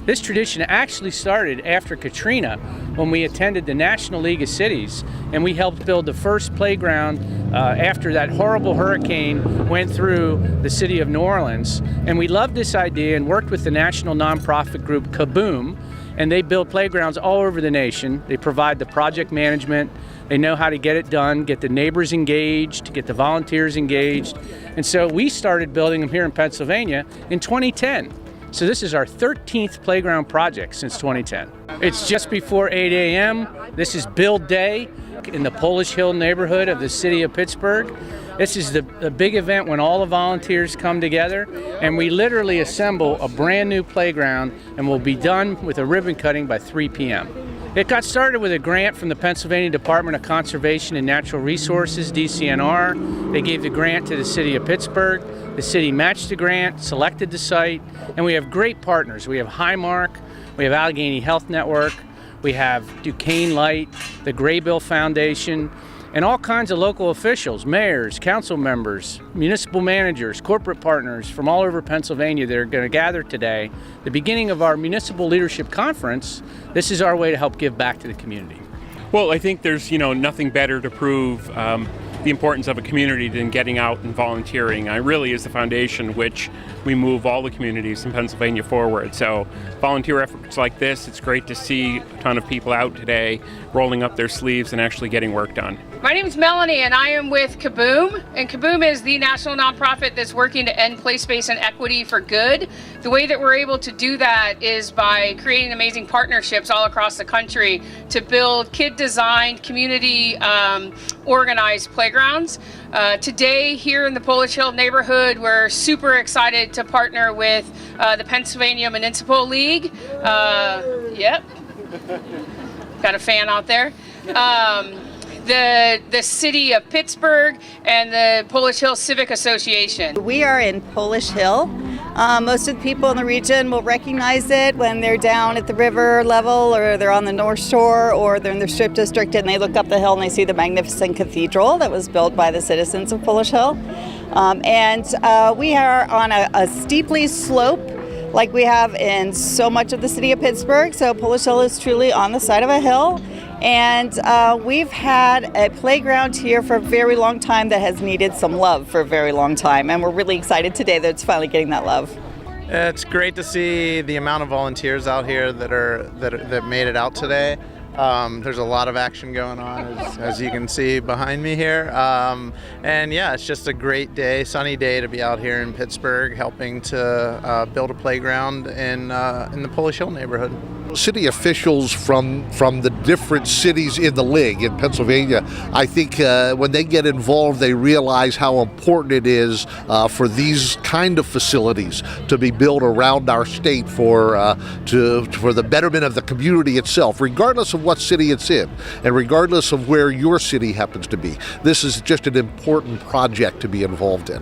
This tradition actually started after Katrina, when we attended the National League of Cities, and we helped build the first playground after that horrible hurricane went through the city of New Orleans. And we loved this idea and worked with the national nonprofit group Kaboom, and they build playgrounds all over the nation. They provide the project management. They know how to get it done, get the neighbors engaged, get the volunteers engaged. And so we started building them here in Pennsylvania in 2010. So this is our 13th playground project since 2010. It's just before 8 a.m. This is Build Day in the Polish Hill neighborhood of the city of Pittsburgh. This is the big event when all the volunteers come together, and we literally assemble a brand new playground, and we'll be done with a ribbon cutting by 3 p.m. It got started with a grant from the Pennsylvania Department of Conservation and Natural Resources, DCNR. They gave the grant to the city of Pittsburgh. The city matched the grant, selected the site, and we have great partners. We have Highmark, we have Allegheny Health Network, we have Duquesne Light, the Graybill Foundation, and all kinds of local officials, mayors, council members, municipal managers, corporate partners from all over Pennsylvania that are going to gather today. The beginning of our Municipal Leadership Conference, this is our way to help give back to the community. Well, I think there's nothing better to prove the importance of a community than getting out and volunteering. It really is the foundation which we move all the communities in Pennsylvania forward. So volunteer efforts like this, it's great to see a ton of people out today rolling up their sleeves and actually getting work done. My name is Melanie, and I am with Kaboom. And Kaboom is the national nonprofit that's working to end place, space, and equity for good. The way that we're able to do that is by creating amazing partnerships all across the country to build kid-designed, community-organized playgrounds. Today, here in the Polish Hill neighborhood, we're super excited to partner with the Pennsylvania Municipal League. Yep, got a fan out there. The city of Pittsburgh and the Polish Hill Civic Association. We are in Polish Hill. Most of the people in the region will recognize it when they're down at the river level, or they're on the North Shore, or they're in the Strip District and they look up the hill and they see the magnificent cathedral that was built by the citizens of Polish Hill. We are on a steeply slope like we have in so much of the city of Pittsburgh. So Polish Hill is truly on the side of a hill. And we've had a playground here for a very long time that has needed some love for a very long time. And we're really excited today that it's finally getting that love. It's great to see the amount of volunteers out here that made it out today. There's a lot of action going on, as you can see behind me here. And yeah, it's just a great day, sunny day to be out here in Pittsburgh helping to build a playground in the Polish Hill neighborhood. City officials from the different cities in the league in Pennsylvania, I think when they get involved, they realize how important it is for these kind of facilities to be built around our state for the betterment of the community itself, regardless of what city it's in and regardless of where your city happens to be. This is just an important project to be involved in.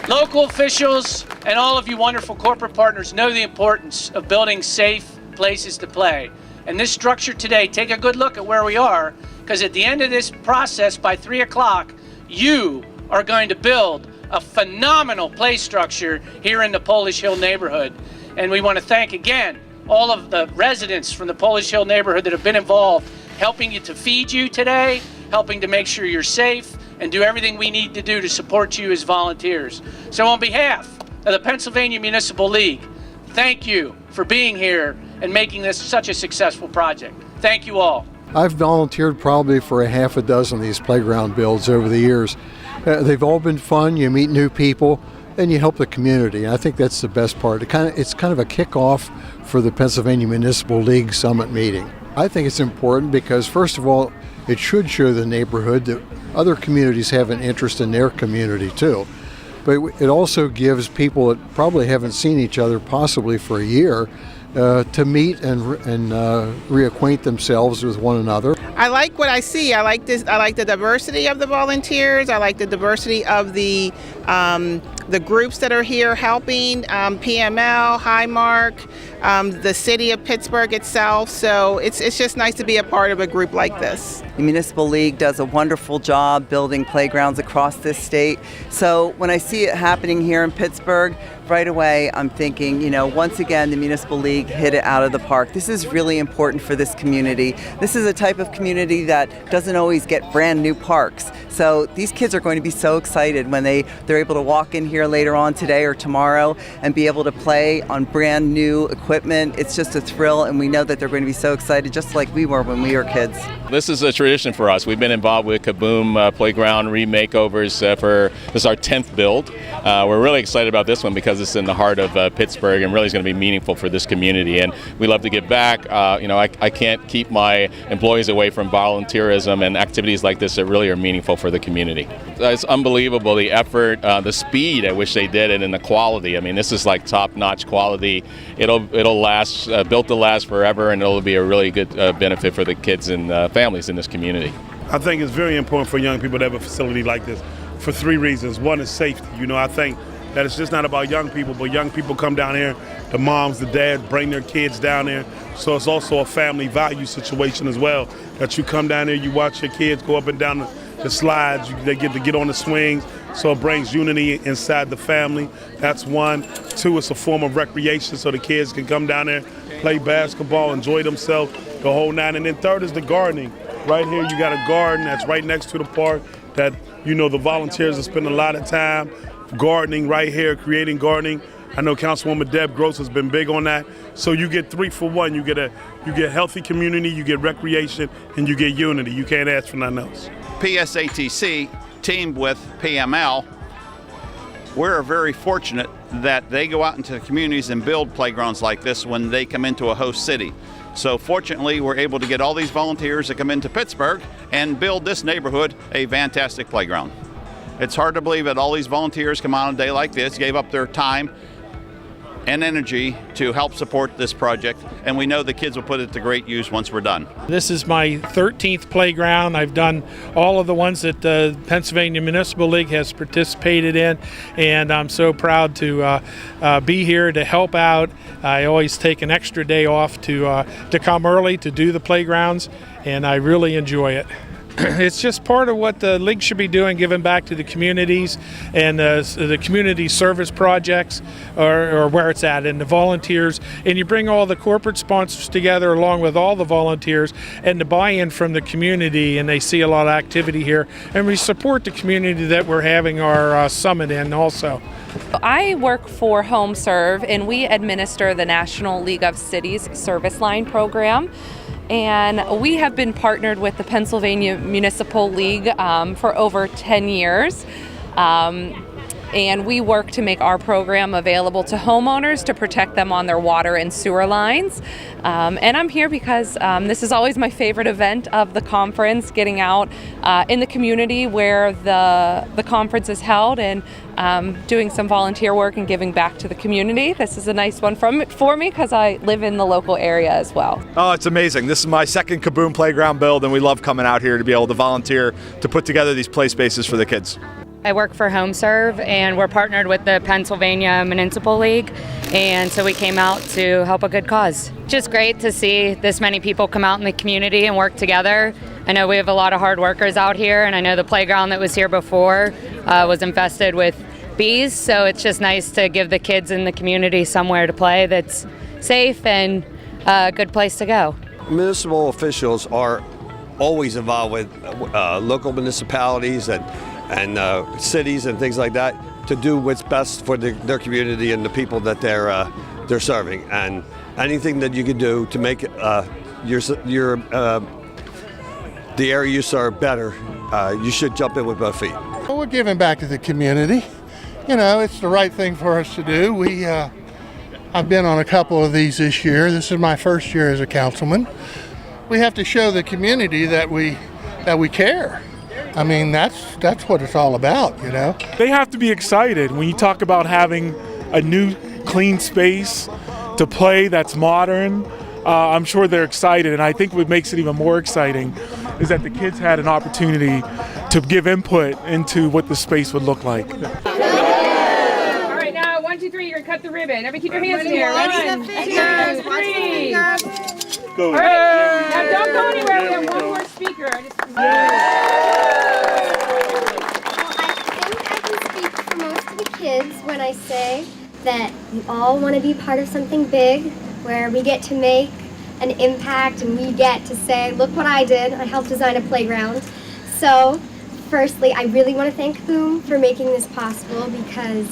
Local officials and all of you wonderful corporate partners know the importance of building safe places to play. And this structure today, take a good look at where we are, because at the end of this process, by 3 o'clock, you are going to build a phenomenal play structure here in the Polish Hill neighborhood. And we want to thank again all of the residents from the Polish Hill neighborhood that have been involved, helping you to feed you today, helping to make sure you're safe, and do everything we need to do to support you as volunteers. So on behalf of the Pennsylvania Municipal League, thank you for being here and making this such a successful project. Thank you all. I've volunteered probably for a half a dozen of these playground builds over the years. They've all been fun. You meet new people and you help the community. I think that's the best part. It's kind of a kickoff for the Pennsylvania Municipal League Summit meeting. I think it's important because, first of all, it should show the neighborhood that other communities have an interest in their community too. But it also gives people that probably haven't seen each other possibly for a year to meet and reacquaint themselves with one another. I like what I see. I like this. I like the diversity of the volunteers. I like the diversity of the the groups that are here helping, PML, Highmark, the city of Pittsburgh itself. So it's just nice to be a part of a group like this. The Municipal League does a wonderful job building playgrounds across this state. So when I see it happening here in Pittsburgh, right away I'm thinking, once again, the Municipal League hit it out of the park. This is really important for this community. This is a type of community that doesn't always get brand new parks. So these kids are going to be so excited when they're able to walk in here later on today or tomorrow and be able to play on brand new equipment. It's just a thrill, and we know that they're going to be so excited, just like we were when we were kids. This is a tradition for us. We've been involved with Kaboom playground remakeovers this is our 10th build. We're really excited about this one because it's in the heart of Pittsburgh and really is going to be meaningful for this community. And we love to give back. I can't keep my employees away from volunteerism and activities like this that really are meaningful for the community. It's unbelievable, the effort, the speed at which they did it, and the quality. I mean, this is like top-notch quality. It'll last, built to last forever, and it'll be a really good benefit for the kids and families in this community. I think it's very important for young people to have a facility like this for 3 reasons. One is safety. I think that it's just not about young people, but young people come down here, the moms, the dads bring their kids down there. So it's also a family value situation as well, that you come down here, you watch your kids go up and down the slides, they get to get on the swings, so it brings unity inside the family. That's one. 2, it's a form of recreation, so the kids can come down there, play basketball, enjoy themselves, the whole 9. And then 3rd is the gardening. Right here you got a garden that's right next to the park that, the volunteers are spending a lot of time gardening right here, creating gardening. I know Councilwoman Deb Gross has been big on that. So you get 3 for 1. You get healthy community, you get recreation, and you get unity. You can't ask for nothing else. PSATC teamed with PML. We're very fortunate that they go out into the communities and build playgrounds like this when they come into a host city. So fortunately, we're able to get all these volunteers to come into Pittsburgh and build this neighborhood a fantastic playground. It's hard to believe that all these volunteers come out on a day like this, gave up their time and energy to help support this project, and we know the kids will put it to great use once we're done. This is my 13th playground. I've done all of the ones that the Pennsylvania Municipal League has participated in, and I'm so proud to be here to help out. I always take an extra day off to come early to do the playgrounds, and I really enjoy it. It's just part of what the league should be doing, giving back to the communities and the community service projects or where it's at, and the volunteers. And you bring all the corporate sponsors together along with all the volunteers and the buy-in from the community, and they see a lot of activity here. And we support the community that we're having our summit in also. I work for HomeServe, and we administer the National League of Cities Service Line program. And we have been partnered with the Pennsylvania Municipal League for over 10 years. And we work to make our program available to homeowners to protect them on their water and sewer lines. And I'm here because this is always my favorite event of the conference, getting out in the community where the conference is held and doing some volunteer work and giving back to the community. This is a nice one for me because I live in the local area as well. Oh, it's amazing. This is my second Kaboom playground build, and we love coming out here to be able to volunteer to put together these play spaces for the kids. I work for HomeServe, and we're partnered with the Pennsylvania Municipal League, and so we came out to help a good cause. Just great to see this many people come out in the community and work together. I know we have a lot of hard workers out here, and I know the playground that was here before was infested with bees, so it's just nice to give the kids in the community somewhere to play that's safe and a good place to go. Municipal officials are always involved with local municipalities and cities and things like that to do what's best for their community and the people that they're serving. And anything that you can do to make the area you serve better, you should jump in with both feet. Well, we're giving back to the community. It's the right thing for us to do. I've been on a couple of these this year. This is my first year as a councilman. We have to show the community that we care. I mean, that's what it's all about, They have to be excited when you talk about having a new clean space to play that's modern. I'm sure they're excited, and I think what makes it even more exciting is that the kids had an opportunity to give input into what the space would look like. 2, 3, you're gonna cut the ribbon. Everybody keep your hands in the air. Watch the 1, fingers, 2, watch the 3. fingers. All right, now don't go anywhere. We have one more speaker. For most of the kids when I say that we all want to be part of something big where we get to make an impact and we get to say, look what I did, I helped design a playground. So firstly, I really want to thank Boom for making this possible, because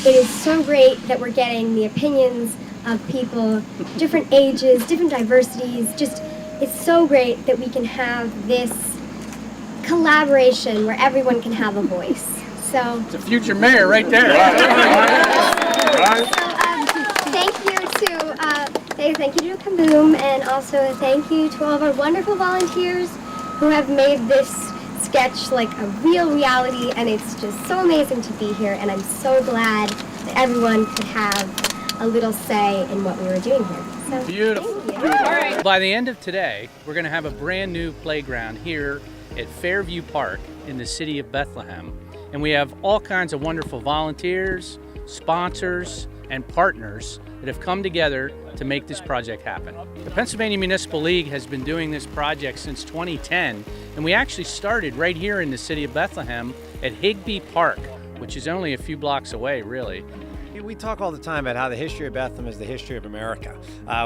it is so great that we're getting the opinions of people, different ages, different diversities. Just, it's so great that we can have this collaboration where everyone can have a voice. So It's a future mayor right there. Thank you to Kaboom, and also thank you to all of our wonderful volunteers who have made this sketch like a real reality, and it's just so amazing to be here, and I'm so glad that everyone could have a little say in what we were doing here. So, Beautiful. thank you. All right. By the end of today, we're going to have a brand new playground here at Fairview Park in the city of Bethlehem. And we have all kinds of wonderful volunteers, sponsors, and partners that have come together to make this project happen. The Pennsylvania Municipal League has been doing this project since 2010, and we actually started right here in the city of Bethlehem at Higbee Park, which is only a few blocks away, really. We talk all the time about how the history of Bethlehem is the history of America.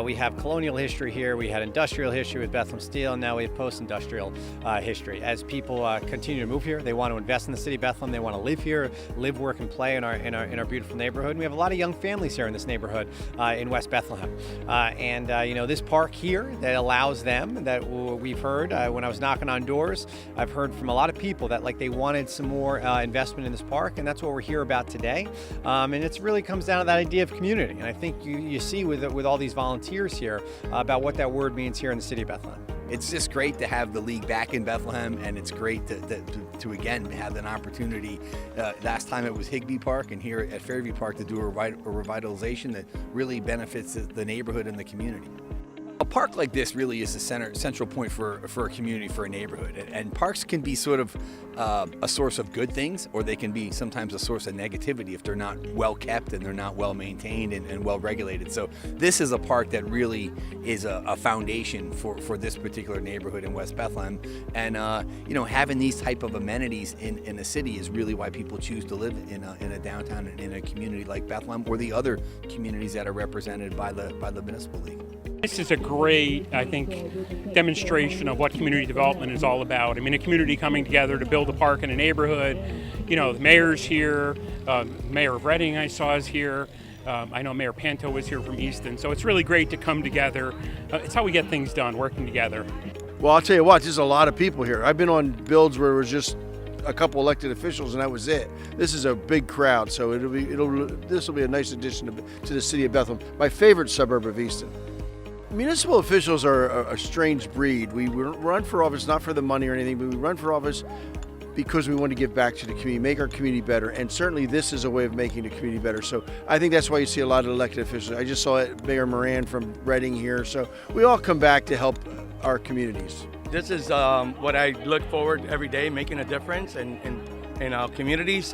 We have colonial history here, we had industrial history with Bethlehem Steel, and now we have post-industrial history. As people continue to move here, they want to invest in the city of Bethlehem, they want to live here, live, work, and play in our beautiful neighborhood. And we have a lot of young families here in this neighborhood in West Bethlehem. This park here that allows them, that we've heard when I was knocking on doors, I've heard from a lot of people that they wanted some more investment in this park, and that's what we're here about today. And it's really comes down to that idea of community, and I think you see with all these volunteers here about what that word means here in the city of Bethlehem. It's just great to have the league back in Bethlehem, and it's great to again have an opportunity. Last time it was Higbee Park, and here at Fairview Park to do a revitalization that really benefits the neighborhood and the community. A park like this really is the central point for a community, for a neighborhood. And parks can be sort of a source of good things, or they can be sometimes a source of negativity if they're not well kept and they're not well maintained and well regulated. So this is a park that really is a foundation for this particular neighborhood in West Bethlehem. And having these type of amenities in the city is really why people choose to live in a downtown and in a community like Bethlehem, or the other communities that are represented by the Municipal League. This is a great, I think, demonstration of what community development is all about. I mean, a community coming together to build a park in a neighborhood. You know, the mayor's here, Mayor of Reading I saw is here. I know Mayor Panto was here from Easton. So it's really great to come together. It's how we get things done, working together. Well, I'll tell you what, there's a lot of people here. I've been on builds where it was just a couple elected officials and that was it. This is a big crowd, so this will be a nice addition to the city of Bethlehem, my favorite suburb of Easton. Municipal officials are a strange breed. We run for office not for the money or anything, but we run for office because we want to give back to the community, make our community better, and certainly this is a way of making the community better. So I think that's why you see a lot of elected officials. I just saw Mayor Moran from Reading here, so we all come back to help our communities. This is what I look forward every day, making a difference in our communities.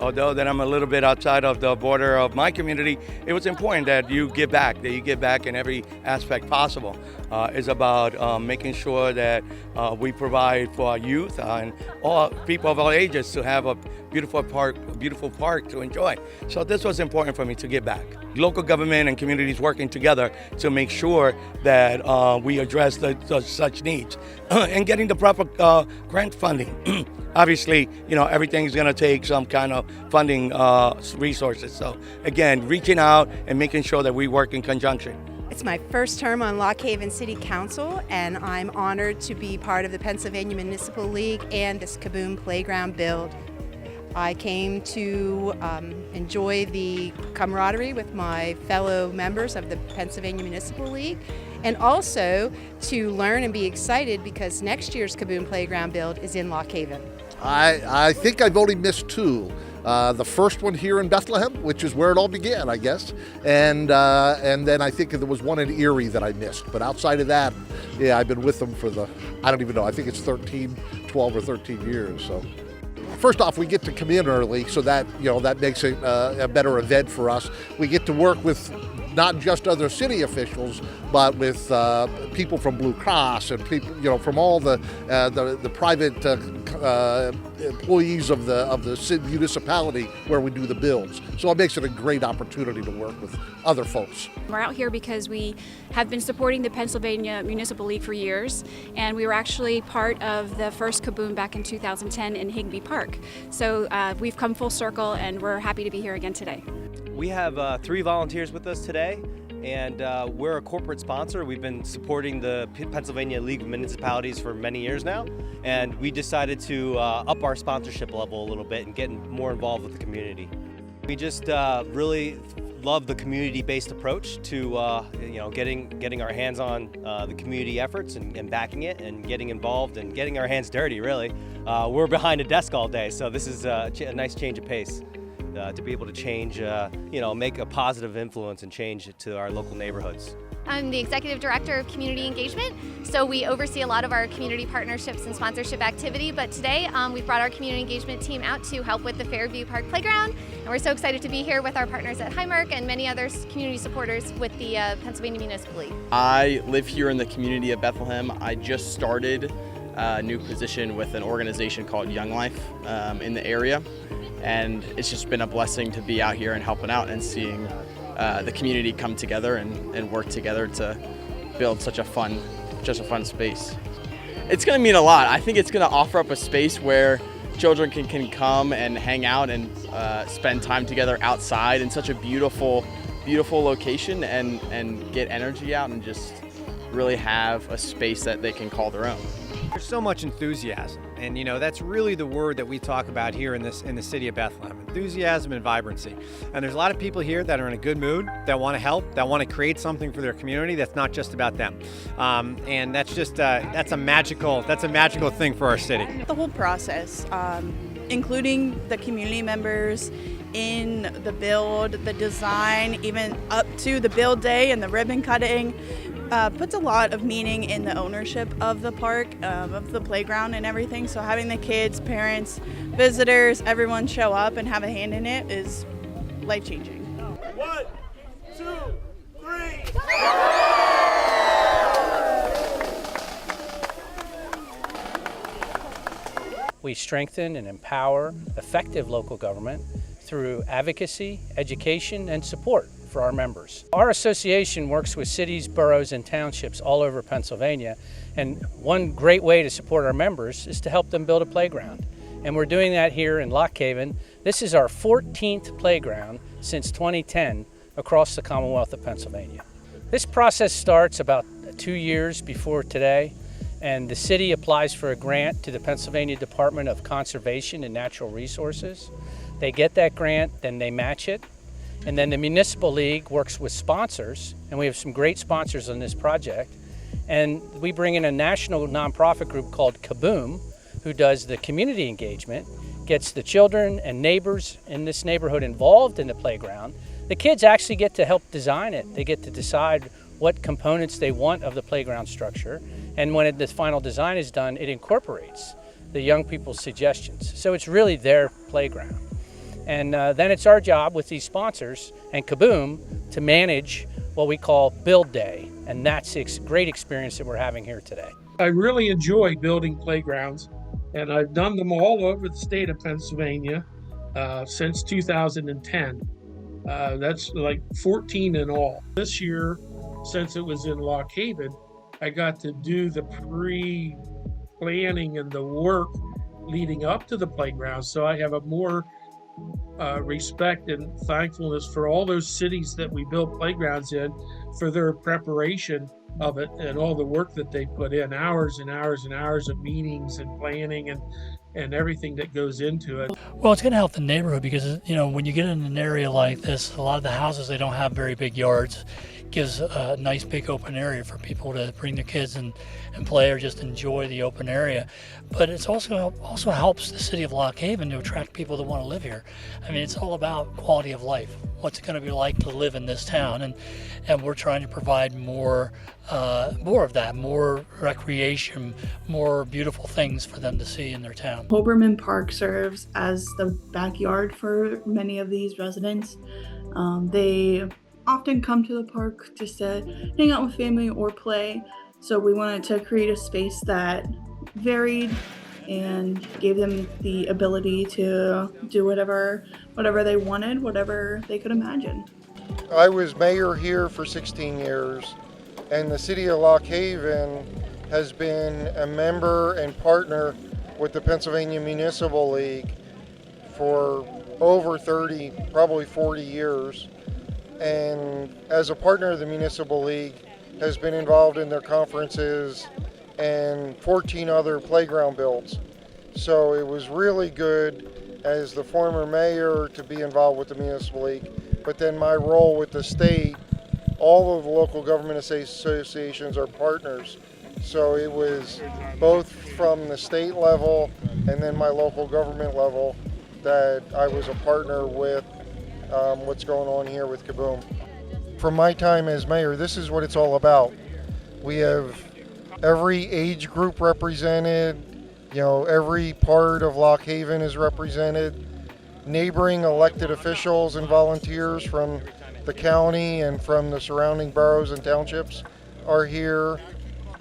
Although that I'm a little bit outside of the border of my community, it was important that you give back in every aspect possible. It's about making sure that we provide for our youth and all people of all ages to have a beautiful park to enjoy. So this was important for me to give back. Local government and communities working together to make sure that we address such needs and getting the proper grant funding. Obviously, everything's going to take some kind of funding resources. So again, reaching out and making sure that we work in conjunction. It's my first term on Lock Haven City Council, and I'm honored to be part of the Pennsylvania Municipal League and this Kaboom Playground build. I came to enjoy the camaraderie with my fellow members of the Pennsylvania Municipal League, and also to learn and be excited because next year's Kaboom Playground build is in Lock Haven. I think I've only missed two. The first one here in Bethlehem, which is where it all began, I guess. And then I think there was one in Erie that I missed. But outside of that, yeah, I've been with them for I don't even know, I think it's 12 or 13 years. So first off, we get to come in early, so that that makes it a better event for us. We get to work with not just other city officials, but with people from Blue Cross and people, from all the private employees of the city municipality where we do the builds. So it makes it a great opportunity to work with other folks. We're out here because we have been supporting the Pennsylvania Municipal League for years, and we were actually part of the first Kaboom back in 2010 in Higbee Park. So we've come full circle, and we're happy to be here again today. We have 3 volunteers with us today, and we're a corporate sponsor. We've been supporting the Pennsylvania League of Municipalities for many years now, and we decided to up our sponsorship level a little bit and get more involved with the community. We just really love the community-based approach to getting our hands on the community efforts and backing it and getting involved and getting our hands dirty, really. We're behind a desk all day, so this is a nice change of pace. To be able to change, make a positive influence and change it to our local neighborhoods. I'm the Executive Director of Community Engagement, so we oversee a lot of our community partnerships and sponsorship activity, but today we've brought our Community Engagement team out to help with the Fairview Park Playground, and we're so excited to be here with our partners at Highmark and many other community supporters with the Pennsylvania Municipal League. I live here in the community of Bethlehem. I just started a new position with an organization called Young Life in the area. And it's just been a blessing to be out here and helping out and seeing the community come together and work together to build such a fun space. It's going to mean a lot. I think it's going to offer up a space where children can come and hang out and spend time together outside in such a beautiful location and get energy out and just really have a space that they can call their own. There's so much enthusiasm, and that's really the word that we talk about here in the city of Bethlehem: enthusiasm and vibrancy. And there's a lot of people here that are in a good mood, that want to help, that want to create something for their community that's not just about them. And that's just that's a magical thing for our city. The whole process, including the community members in the build, the design, even up to the build day and the ribbon cutting. Puts a lot of meaning in the ownership of the park, of the playground and everything. So having the kids, parents, visitors, everyone show up and have a hand in it is life-changing. 1, 2, 3. We strengthen and empower effective local government through advocacy, education, and support for our members. Our association works with cities, boroughs, and townships all over Pennsylvania, and one great way to support our members is to help them build a playground. And we're doing that here in Lock Haven. This is our 14th playground since 2010 across the Commonwealth of Pennsylvania. This process starts about 2 years before today, and the city applies for a grant to the Pennsylvania Department of Conservation and Natural Resources. They get that grant, then they match it. And then the Municipal League works with sponsors, and we have some great sponsors on this project. And we bring in a national nonprofit group called Kaboom, who does the community engagement, gets the children and neighbors in this neighborhood involved in the playground. The kids actually get to help design it. They get to decide what components they want of the playground structure. And when the final design is done, it incorporates the young people's suggestions. So it's really their playground. And then it's our job with these sponsors and Kaboom to manage what we call Build Day. And that's a great experience that we're having here today. I really enjoy building playgrounds, and I've done them all over the state of Pennsylvania since 2010. That's like 14 in all. This year, since it was in Lock Haven, I got to do the pre-planning and the work leading up to the playground. So I have a more respect and thankfulness for all those cities that we built playgrounds in for their preparation of it and all the work that they put in, hours and hours and hours of meetings and planning and everything that goes into it. Well, it's going to help the neighborhood because, when you get in an area like this, a lot of the houses, they don't have very big yards. gives a nice big open area for people to bring their kids and play or just enjoy the open area. But it's also helps the city of Lock Haven to attract people that want to live here. I mean, it's all about quality of life. What's it going to be like to live in this town? And we're trying to provide more of that, more recreation, more beautiful things for them to see in their town. Hoberman Park serves as the backyard for many of these residents. They often come to the park just to hang out with family or play. So we wanted to create a space that varied and gave them the ability to do whatever they wanted, whatever they could imagine. I was mayor here for 16 years, and the city of Lock Haven has been a member and partner with the Pennsylvania Municipal League for over 30, probably 40 years. And as a partner of the Municipal League, has been involved in their conferences and 14 other playground builds. So it was really good as the former mayor to be involved with the Municipal League, but then my role with the state, all of the local government associations are partners. So it was both from the state level and then my local government level that I was a partner with what's going on here with Kaboom. From my time as mayor, this is what it's all about. We have every age group represented, every part of Lock Haven is represented. Neighboring elected officials and volunteers from the county and from the surrounding boroughs and townships are here.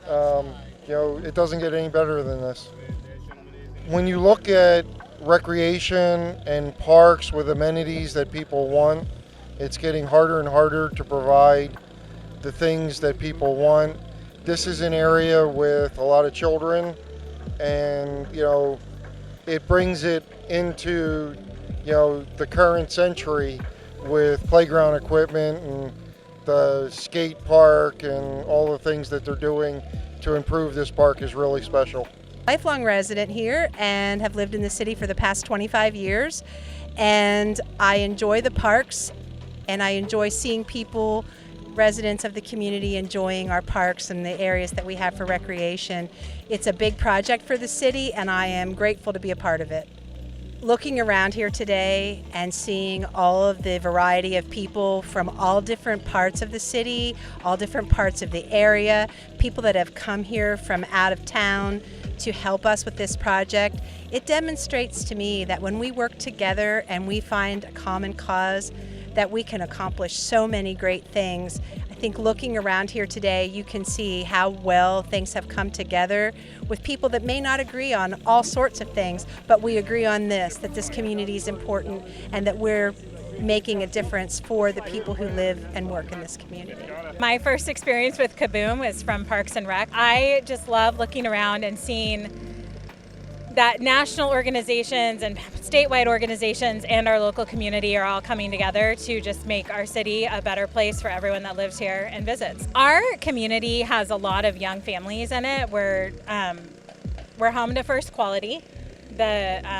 It doesn't get any better than this. When you look at recreation and parks with amenities that people want, it's getting harder and harder to provide the things that people want. This is an area with a lot of children, and it brings it into the current century with playground equipment and the skate park and all the things that they're doing to improve this park is really special. Lifelong resident here and have lived in the city for the past 25 years, and I enjoy the parks and I enjoy seeing people, residents of the community, enjoying our parks and the areas that we have for recreation. It's a big project for the city and I am grateful to be a part of it. Looking around here today and seeing all of the variety of people from all different parts of the city, all different parts of the area, people that have come here from out of town to help us with this project, it demonstrates to me that when we work together and we find a common cause, that we can accomplish so many great things. I think looking around here today, you can see how well things have come together with people that may not agree on all sorts of things, but we agree on this, that this community is important and that we're making a difference for the people who live and work in this community. My first experience with Kaboom was from Parks and Rec. I just love looking around and seeing that national organizations and statewide organizations and our local community are all coming together to just make our city a better place for everyone that lives here and visits. Our community has a lot of young families in it. We're home to First Quality,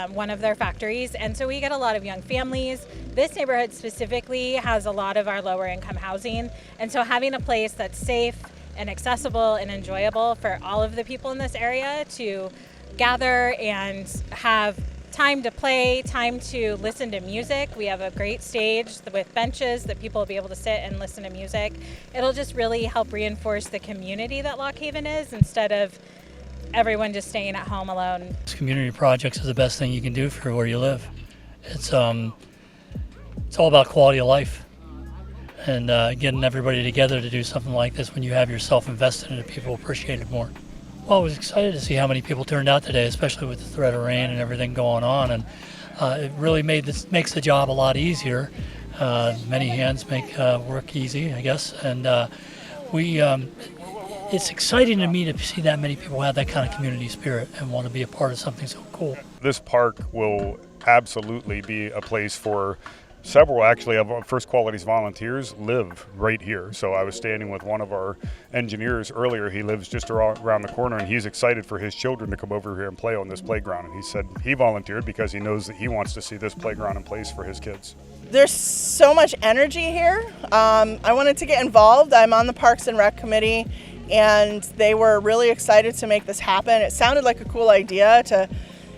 one of their factories, and so we get a lot of young families. This neighborhood specifically has a lot of our lower income housing, and so having a place that's safe and accessible and enjoyable for all of the people in this area to gather and have time to play, time to listen to music. We have a great stage with benches that people will be able to sit and listen to music. It'll just really help reinforce the community that Lock Haven is instead of everyone just staying at home alone. Community projects is the best thing you can do for where you live. It's all about quality of life and getting everybody together to do something like this. When you have yourself invested in it, people appreciate it more. Well, I was excited to see how many people turned out today, especially with the threat of rain and everything going on, and it really makes the job a lot easier. Many hands make work easy, I guess, and it's exciting to me to see that many people have that kind of community spirit and want to be a part of something so cool. This park will absolutely be a place for Several actually of our First Qualities volunteers live right here. So I was standing with one of our engineers earlier. He lives just around the corner, and he's excited for his children to come over here and play on this playground. And he said he volunteered because he knows that he wants to see this playground in place for his kids. There's so much energy here. I wanted to get involved. I'm on the Parks and Rec Committee, and they were really excited to make this happen. It sounded like a cool idea to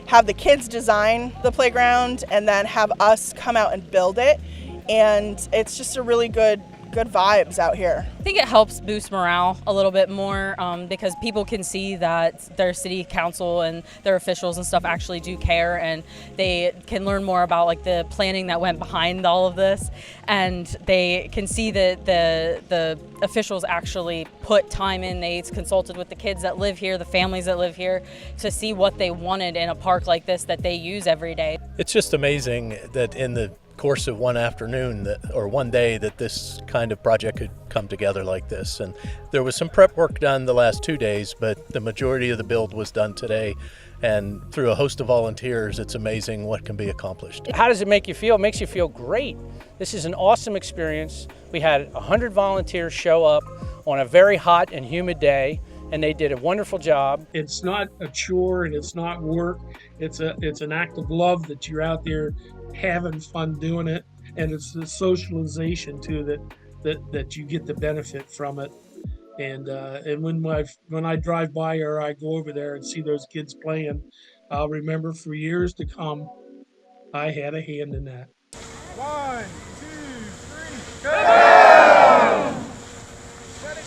have the kids design the playground and then have us come out and build it. And it's just a really good vibes out here. I think it helps boost morale a little bit more because people can see that their city council and their officials and stuff actually do care, and they can learn more about like the planning that went behind all of this, and they can see that the officials actually put time in. They consulted with the kids that live here, the families that live here, to see what they wanted in a park like this that they use every day. It's just amazing that in the course of one afternoon or one day that this kind of project could come together like this. And there was some prep work done the last 2 days, but the majority of the build was done today. And through a host of volunteers, it's amazing what can be accomplished. How does it make you feel? It makes you feel great. This is an awesome experience. We had 100 volunteers show up on a very hot and humid day, and they did a wonderful job. It's not a chore and it's not work. It's an act of love that you're out there having fun doing it, and it's the socialization too that you get the benefit from it. And when I drive by or I go over there and see those kids playing, I'll remember for years to come I had a hand in that. 1, 2, 3, go! Set it.